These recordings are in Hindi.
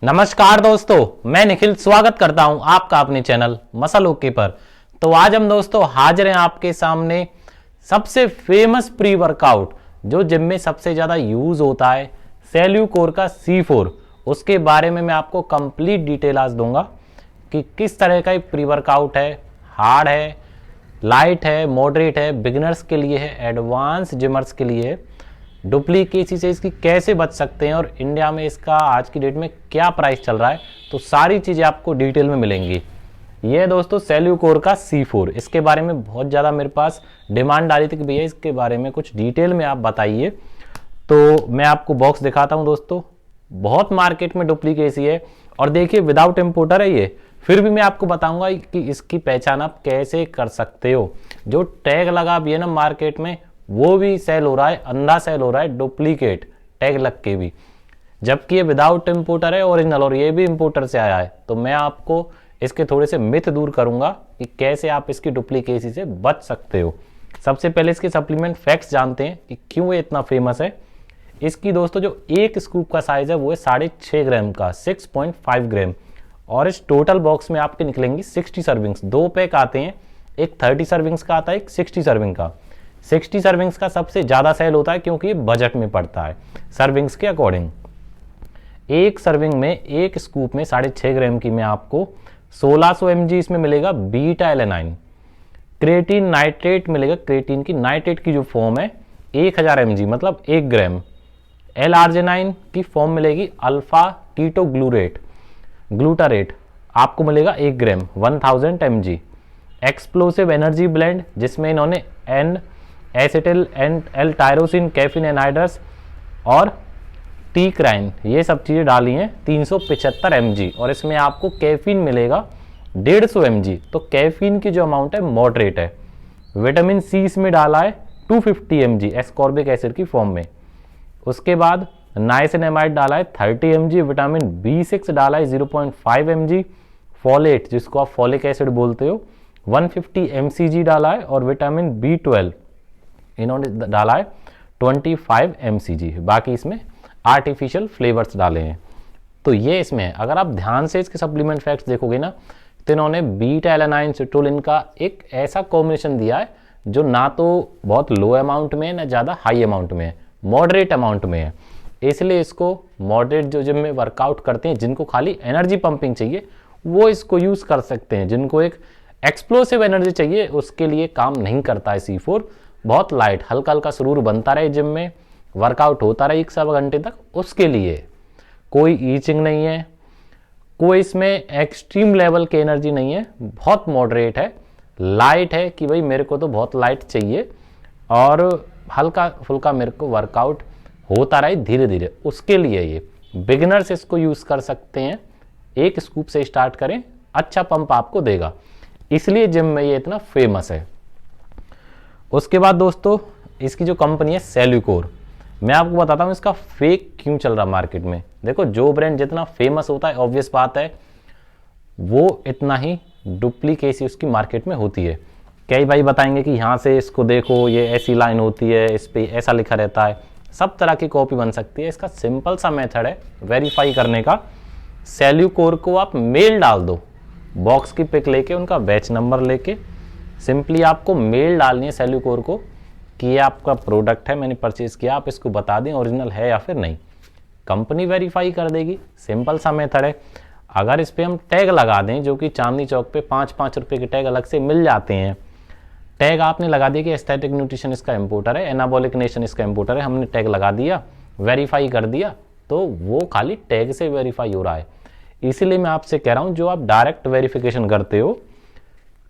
नमस्कार दोस्तों, मैं निखिल स्वागत करता हूं आपका अपने चैनल मसल ओके पर। तो आज हम दोस्तों हाजिर हैं आपके सामने सबसे फेमस प्री वर्कआउट जो जिम में सबसे ज़्यादा यूज़ होता है, सेल्यूकोर का C4। उसके बारे में मैं आपको कंप्लीट डिटेल आज दूंगा कि किस तरह का प्री वर्कआउट है, हार्ड है, लाइट है, मॉडरेट है, बिगिनर्स के लिए है, एडवांस जिमर्स के लिए है, डुप्लीकेसी से इसकी कैसे बच सकते हैं और इंडिया में इसका आज की डेट में क्या प्राइस चल रहा है। तो सारी चीज़ें आपको डिटेल में मिलेंगी। ये दोस्तों सेल्यूकोर का C4, इसके बारे में बहुत ज़्यादा मेरे पास डिमांड आ रही थी कि भैया इसके बारे में कुछ डिटेल में आप बताइए। तो मैं आपको बॉक्स दिखाता हूँ दोस्तों। बहुत मार्केट में डुप्लीकेसी है और देखिए विदाउट इम्पोर्टर है ये, फिर भी मैं आपको बताऊंगा कि इसकी पहचान आप कैसे कर सकते हो। जो टैग लगा भी है ना मार्केट में, वो भी सेल हो रहा है, अंधा सेल हो रहा है, डुप्लीकेट टैग लग के भी, जबकि ये विदाउट इम्पोर्टर है ओरिजिनल और ये भी इम्पोर्टर से आया है। तो मैं आपको इसके थोड़े से मिथ दूर करूंगा कि कैसे आप इसकी डुप्लीकेसी से बच सकते हो। सबसे पहले इसके सप्लीमेंट फैक्ट्स जानते हैं कि क्यों ये इतना फेमस है। इसकी दोस्तों जो एक स्कूप का साइज है वो है 6.5 ग्राम का, 6.5 ग्राम, और इस टोटल बॉक्स में आपके निकलेंगी 60 सर्विंग्स। 2 पैक आते हैं, एक 30 सर्विंग्स का आता है, एक 60 सर्विंग का। 60 सर्विंग्स का सबसे ज़्यादा सेल होता है क्योंकि ये बजट में पड़ता है सर्विंग्स के अकॉर्डिंग। एक सर्विंग में, एक स्कूप में 6.5 ग्राम की में आपको 1600 mg इसमें मिलेगा बीटा एलेनाइन। क्रेटीन नाइट्रेट मिलेगा, क्रेटीन की नाइट्रेट की जो फॉर्म है 1000 mg मतलब 1 ग्राम। एल आर्जिनाइन की फॉर्म मिलेगी अल्फा कीटो ग्लूटारेट, आपको मिलेगा 1 gram 1000 mg। Explosive energy blend जिसमें इन्होंने N acetyl and L tyrosine, caffeine anhydrous और टीक्राइन, ये सब चीज़ें डाली हैं 375 mg, और इसमें आपको कैफीन मिलेगा 150 mg। तो कैफीन की जो अमाउंट है मॉडरेट है। विटामिन सी इसमें डाला है 250 mg एस्कॉर्बिक एसिड की फॉर्म में। उसके बाद नाइसिनामाइड डाला है 30 mg, विटामिन B6 डाला है 0.5 mg, फॉलेट जिसको आप फॉलिक एसिड बोलते हो 150 mcg डाला है, और विटामिन B12 इन्होंने डाला है 25 mcg। बाकी इसमें आर्टिफिशियल फ्लेवर्स डाले हैं। तो ये इसमें है। अगर आप ध्यान से इसके सप्लीमेंट फैक्ट्स देखोगे ना, तो इन्होंने बीटा एलानाइन सिट्रोलिन का एक ऐसा कॉम्बिनेशन दिया है जो ना तो बहुत लो अमाउंट में है ना ज़्यादा हाई अमाउंट में है, मॉडरेट अमाउंट में है। इसलिए इसको मॉडरेट जो जिम में वर्कआउट करते हैं, जिनको खाली एनर्जी पंपिंग चाहिए वो इसको यूज़ कर सकते हैं। जिनको एक एक्सप्लोसिव एनर्जी चाहिए उसके लिए काम नहीं करता है C4। बहुत लाइट हल्का हल्का सुरूर बनता रहे, जिम में वर्कआउट होता रहे 1 घंटे तक, उसके लिए। कोई ईचिंग नहीं है, कोई इसमें एक्सट्रीम लेवल की एनर्जी नहीं है, बहुत मॉडरेट है, लाइट है कि भाई मेरे को तो बहुत लाइट चाहिए और हल्का फुल्का मेरे को वर्कआउट होता रहे धीरे धीरे, उसके लिए ये बिगिनर्स इसको यूज़ कर सकते हैं। एक स्कूप से स्टार्ट करें, अच्छा पंप आपको देगा, इसलिए जिम में ये इतना फेमस है। उसके बाद दोस्तों इसकी जो कंपनी है सेल्यूकोर, मैं आपको बताता हूँ इसका फेक क्यों चल रहा मार्केट में। देखो जो ब्रांड जितना फेमस होता है, ऑब्वियस बात है वो इतना ही डुप्लीकेसी उसकी मार्केट में होती है। कई भाई बताएंगे कि यहाँ से इसको देखो, ये ऐसी लाइन होती है, इस पे ऐसा लिखा रहता है, सब तरह की कॉपी बन सकती है। इसका सिंपल सा मेथड है वेरीफाई करने का। सेल्यूकोर को आप मेल डाल दो, बॉक्स की पिक लेके, उनका बैच नंबर लेके, सिंपली आपको मेल डालनी है सेल्यूकोर को कि ये आपका प्रोडक्ट है, मैंने परचेज किया, आप इसको बता दें ओरिजिनल है या फिर नहीं। कंपनी वेरीफाई कर देगी, सिंपल सा मेथड है। अगर इस पर हम टैग लगा दें, जो कि चांदनी चौक पे 5-5 रुपये के टैग अलग से मिल जाते हैं, टैग आपने लगा दिया कि एस्थेटिक न्यूट्रिशन इसका इंपोर्टर है, एनाबॉलिक नेशन इसका इंपोर्टर है, हमने टैग लगा दिया, वेरीफाई कर दिया, तो वो खाली टैग से वेरीफाई हो रहा है। इसीलिए मैं आपसे कह रहा हूँ जो आप डायरेक्ट वेरिफिकेशन करते हो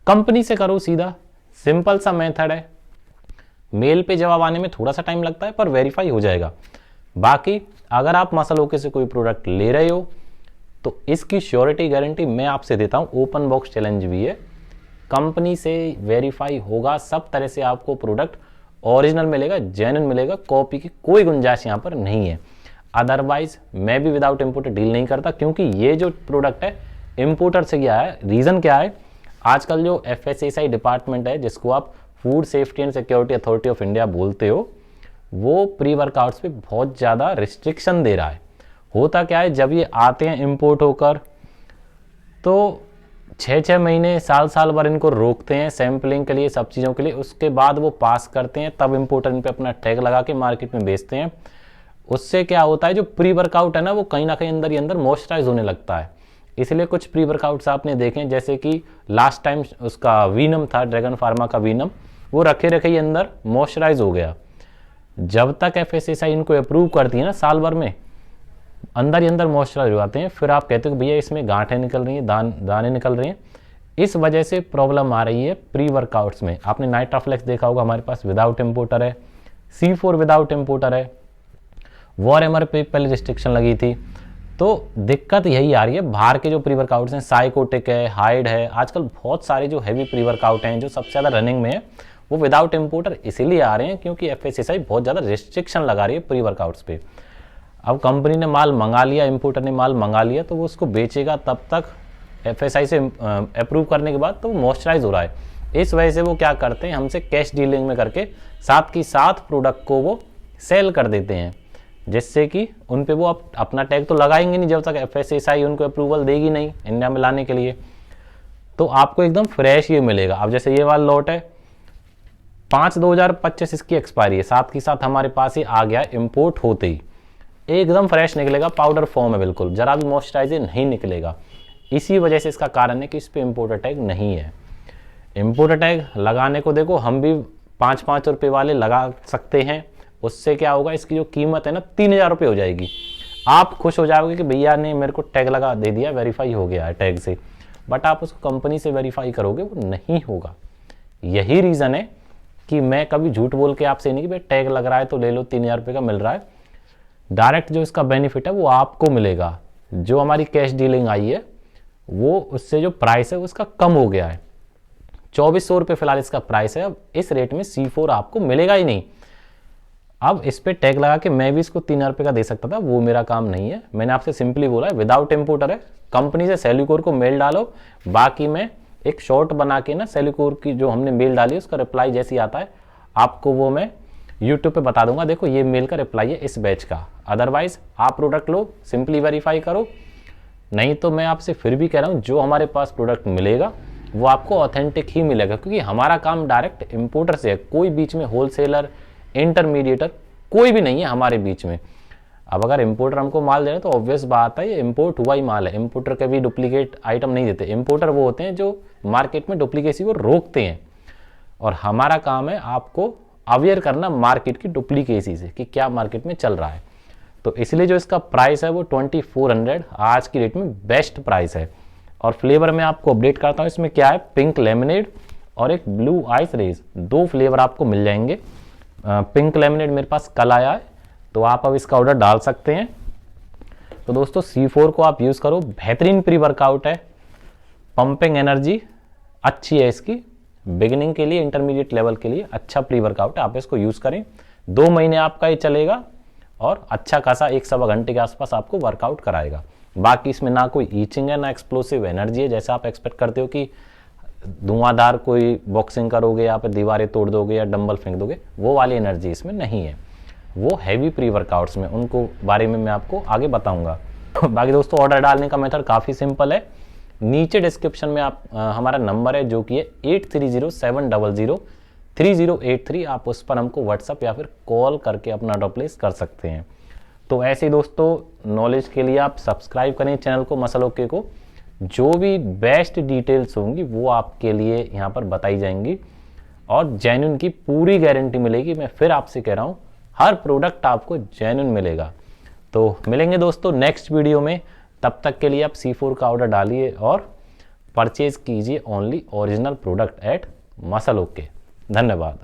कंपनी से करो सीधा, सिंपल सा मेथड है। मेल पे जवाब आने में थोड़ा सा टाइम लगता है पर वेरीफाई हो जाएगा। बाकी अगर आप मसल ओके से कोई प्रोडक्ट ले रहे हो तो इसकी श्योरिटी गारंटी मैं आपसे देता हूँ, ओपन बॉक्स चैलेंज भी है, कंपनी से वेरीफाई होगा, सब तरह से आपको प्रोडक्ट ओरिजिनल मिलेगा, जेन्युइन मिलेगा, कॉपी की कोई गुंजाइश यहाँ पर नहीं है। अदरवाइज मैं भी विदाउट इम्पोर्टर डील नहीं करता, क्योंकि ये जो प्रोडक्ट है इम्पोर्टर से गया है। रीज़न क्या है, आजकल जो FSSAI डिपार्टमेंट है, जिसको आप food safety and security authority of India बोलते हो, वो प्री वर्कआउट्स पे बहुत ज़्यादा रिस्ट्रिक्शन दे रहा है। होता क्या है, जब ये आते हैं इंपोर्ट होकर तो 6-6 महीने साल भर इनको रोकते हैं सैम्पलिंग के लिए, सब चीज़ों के लिए। उसके बाद वो पास करते हैं, तब इंपोर्टर इन पे अपना टैग लगा के मार्केट में बेचते हैं। उससे क्या होता है, जो प्री वर्कआउट है ना वो कहीं ना कहीं अंदर ही अंदर मॉइस्चराइज होने लगता है। इसलिए कुछ प्री वर्कआउट्स आपने देखे, जैसे कि लास्ट टाइम उसका वीनम था, ड्रैगन फार्मा का वीनम, वो रखे रखे ही अंदर मॉइस्चराइज हो गया। जब तक FSSAI इनको अप्रूव करती है ना, साल भर में अंदर ही अंदर मॉइस्चराइज हो जाते हैं। फिर आप कहते हो भैया इसमें गांठें निकल रही हैं, दाने निकल रही हैं। इस वजह से प्रॉब्लम आ रही है प्री वर्कआउट्स में। आपने नाइट्राफ्लेक्स देखा होगा, हमारे पास विदाउट इम्पोर्टर है, C4 विदाउट इम्पोर्टर है, वॉरहैमर पे पहले रिस्ट्रिक्शन लगी थी। तो दिक्कत यही आ रही है, बाहर के जो प्री वर्कआउट्स हैं, साइकोटिक है, हाइड है, आजकल बहुत सारे जो हैवी प्री वर्कआउट हैं जो सबसे ज़्यादा रनिंग में है, वो विदाउट इम्पोर्टर इसीलिए आ रहे हैं क्योंकि FSSAI बहुत ज़्यादा रिस्ट्रिक्शन लगा रही है प्री वर्कआउट्स पे। अब कंपनी ने माल मंगा लिया, इंपोर्टर ने माल मंगा लिया, तो वो उसको बेचेगा, तब तक FSSAI से अप्रूव करने के बाद तो वो मॉइस्चराइज हो रहा है। इस वजह से वो क्या करते हैं, हमसे कैश डीलिंग में करके साथ की साथ प्रोडक्ट को वो सेल कर देते हैं, जिससे कि उन पे वो अपना टैग तो लगाएंगे नहीं जब तक FSSAI उनको अप्रूवल देगी नहीं इंडिया में लाने के लिए। तो आपको एकदम फ्रेश ये मिलेगा। अब जैसे ये वाला लॉट है 5/2025 इसकी एक्सपायरी है, साथ ही साथ हमारे पास ही आ गया इंपोर्ट होते ही, एकदम फ्रेश निकलेगा, पाउडर फॉर्म है बिल्कुल, जरा भी मॉइस्चराइजर नहीं निकलेगा। इसी वजह से इसका कारण है कि इस पे इंपोर्टर टैग नहीं है। इंपोर्टर टैग लगाने को देखो हम भी 5-5 रुपये वाले लगा सकते हैं, उससे क्या होगा, इसकी जो कीमत है ना 3000 रुपये हो जाएगी। आप खुश हो जाओगे कि भैया ने मेरे को टैग लगा दे दिया, वेरीफाई हो गया है टैग से, बट आप उसको कंपनी से वेरीफाई करोगे वो नहीं होगा। यही रीज़न है कि मैं कभी झूठ बोल के आपसे नहीं कि भाई टैग लग रहा है तो ले लो, 3000 रुपये का मिल रहा है। डायरेक्ट जो इसका बेनिफिट है वो आपको मिलेगा। जो हमारी कैश डीलिंग आई है वो उससे जो प्राइस है उसका कम हो गया है, 2400 रुपये फिलहाल इसका प्राइस है। अब इस रेट में C4 आपको मिलेगा ही नहीं। अब इस पे टैग लगा के मैं भी इसको 3000 रुपये का दे सकता था, वो मेरा काम नहीं है। मैंने आपसे सिंपली बोला है विदाउट इम्पोर्टर है, कंपनी से सेल्यूकोर को मेल डालो, बाकी मैं एक शॉर्ट बना के ना सेल्यूकोर की जो हमने मेल डाली उसका रिप्लाई जैसे ही आता है आपको वो मैं यूट्यूब पे बता दूंगा, देखो ये मेल का रिप्लाई है इस बैच का। अदरवाइज आप प्रोडक्ट लो, सिंपली वेरीफाई करो। नहीं तो मैं आपसे फिर भी कह रहा हूँ, जो हमारे पास प्रोडक्ट मिलेगा वो आपको ऑथेंटिक ही मिलेगा, क्योंकि हमारा काम डायरेक्ट इंपोर्टर से है। कोई बीच में होलसेलर, इंटरमीडिएटर कोई भी नहीं है हमारे बीच में। अब अगर इंपोर्टर हमको माल दे रहे हैं तो ऑब्वियस बात है ये इंपोर्ट हुआ ही माल है। इंपोर्टर के भी डुप्लीकेट आइटम नहीं देते। इंपोर्टर वो होते हैं जो मार्केट में डुप्लीकेसी को रोकते हैं, और हमारा काम है आपको अवेयर करना मार्केट की डुप्लीकेसी से कि क्या मार्केट में चल रहा है। तो इसलिए जो इसका प्राइस है वो 2400 आज की रेट में बेस्ट प्राइस है। और फ्लेवर में आपको अपडेट करता हूँ, इसमें क्या है, पिंक लेमनेड और एक ब्लू आइस रेज, 2 फ्लेवर आपको मिल जाएंगे। पिंक लेमनेड मेरे पास कल आया है, तो आप अब इसका ऑर्डर डाल सकते हैं। तो दोस्तों C4 को आप यूज़ करो, बेहतरीन प्री वर्कआउट है, पंपिंग एनर्जी अच्छी है इसकी, बिगिनिंग के लिए, इंटरमीडिएट लेवल के लिए अच्छा प्री वर्कआउट है। आप इसको यूज़ करें, 2 महीने आपका ये चलेगा और अच्छा खासा 1-1.25 घंटे के आसपास आपको वर्कआउट कराएगा। बाकी इसमें ना कोई ईचिंग है ना एक्सप्लोसिव एनर्जी है, जैसा आप एक्सपेक्ट करते हो कि धुआंधार कोई बॉक्सिंग करोगे या फिर दीवारें तोड़ दोगे या डंबल फेंक दोगे, वो वाली एनर्जी इसमें नहीं है। वो हैवी प्री वर्कआउट्स में, उनको बारे में मैं आपको आगे बताऊंगा। बाकी दोस्तों ऑर्डर डालने का मेथड काफ़ी सिंपल है, नीचे डिस्क्रिप्शन में आप हमारा नंबर है जो कि है 8307003083, आप उस पर हमको व्हाट्सअप या फिर कॉल करके अपना ऑर्डर प्लेस कर सकते हैं। तो ऐसे ही दोस्तों नॉलेज के लिए आप सब्सक्राइब करें चैनल को मसल ओके को, जो भी बेस्ट डिटेल्स होंगी वो आपके लिए यहाँ पर बताई जाएंगी और जेन्युइन की पूरी गारंटी मिलेगी। मैं फिर आपसे कह रहा हूँ हर प्रोडक्ट आपको जेन्युइन मिलेगा। तो मिलेंगे दोस्तों नेक्स्ट वीडियो में, तब तक के लिए आप C4 का ऑर्डर डालिए और परचेज कीजिए only original product at muscle okay. धन्यवाद।